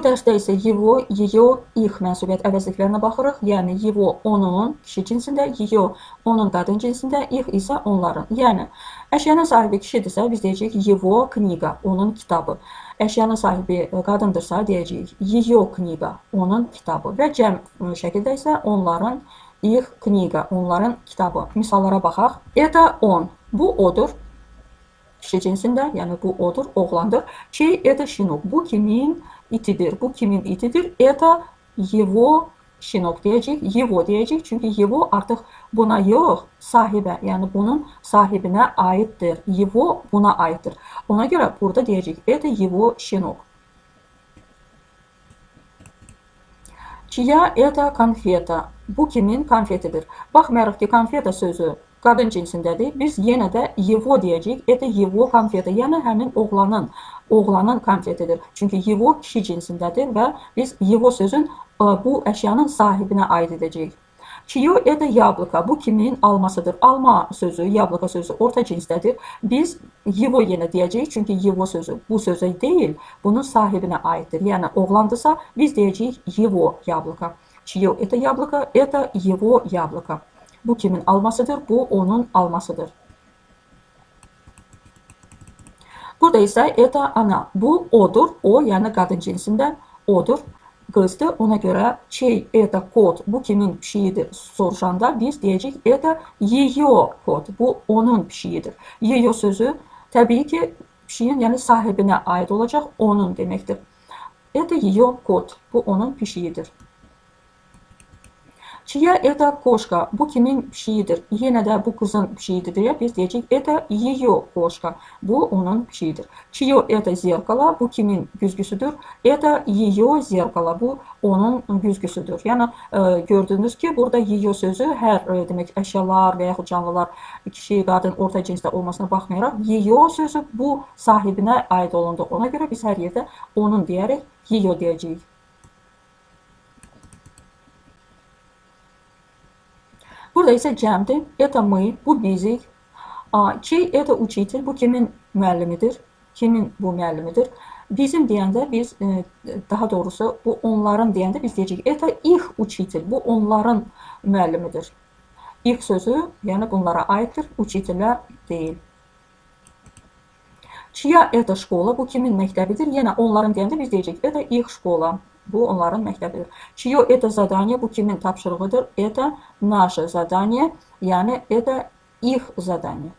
dərsdə isə его, ее, их mənsubiyyət əvəzliklərinə baxırıq. Yəni его onun kişi cinsində, ее onun qadın cinsində, их isə onların. Yəni əşyanın sahibi kişidirsə biz deyəcəyik его книга, onun kitabı. Əşyanın sahibi qadındırsa deyəcəyik ее книга, onun kitabı və cəm şəkildə isə onların их книга, onların kitabı. Misallara baxaq. Это он, bu odur. Kişi cinsində, yəni bu odur, oğlandır. Чей это щенок, bu kimin itidir, bu kimin itidir. Это его щенок deyəcək, его deyəcək. Çünki его artıq buna yox, sahibə, yəni bunun sahibinə aiddir. Его buna aiddir. Ona görə burada deyəcək, это его щенок. Чья это конфета, bu kimin konfetidir. Baxmayaraq ki, konfeta sözü qadın cinsindədir. Biz yenə də его deyəcəyik. Это его konfeta. Yəni həmin oğlanın konfetidir. Çünki его kişi cinsindədir və biz его sözün bu əşyanın sahibinə aid edəcəyik. Чье это яблоко, bu kimin almasıdır. Alma sözü, yabloko sözü orta cinsdədir. Biz его yenə deyəcəyik. Çünki его sözü bu sözə deyil, bunun sahibinə aiddir. Yəni oğlandırsa biz deyəcəyik его яблоко. Чье это яблоко, это его яблоко. Bu kimin almasıdır, bu onun almasıdır. Burada isə это она, bu odur, o yəni qadın cinsində odur, qızdır. Ona görə чей это кот, bu kimin pişiyidir soruşanda biz deyəcəyik это ее кот, bu onun pişiyidir. Ее sözü təbii ki pişiyin yəni sahibinə aid olacaq, onun deməkdir. Это ее кот, bu onun pişiyidir. Чья это кошка, bu kimin pişiyidir. Yenə də bu qızın pişiyidir deyə biz deyəcəyik это ее кошка, bu onun pişiyidir. Чье это зеркало, bu kimin güzgüsüdür. Это ее зеркало, bu onun güzgüsüdür. Yəni gördüyünüz ki, burada ее sözü hər demək əşyalar və yaxud canlılar kişi, qadın, orta cinsdə olmasına baxmayaraq ее sözü bu sahibinə aid olundu. Ona görə biz hər yerdə onun deyərək ее deyəcəyik. Burada isə cəmdir. Это мы, bu bizik. Чей это учитель, bu kimin müəllimidir? Kimin bu müəllimidir? Bizim deyəndə biz, daha doğrusu bu onların deyəndə biz deyəcəyik это их учитель, bu onların müəllimidir. İlk sözü, yəni bunlara aiddir, учителя deyil. Чья это школа, bu kimin məktəbidir? Yenə onların deyəndə biz deyəcəyik это их школа. Bu onların məktəbidir. Чье это задание, bu kimin tapşırığıdır? Это наше задание, yəni это их задание.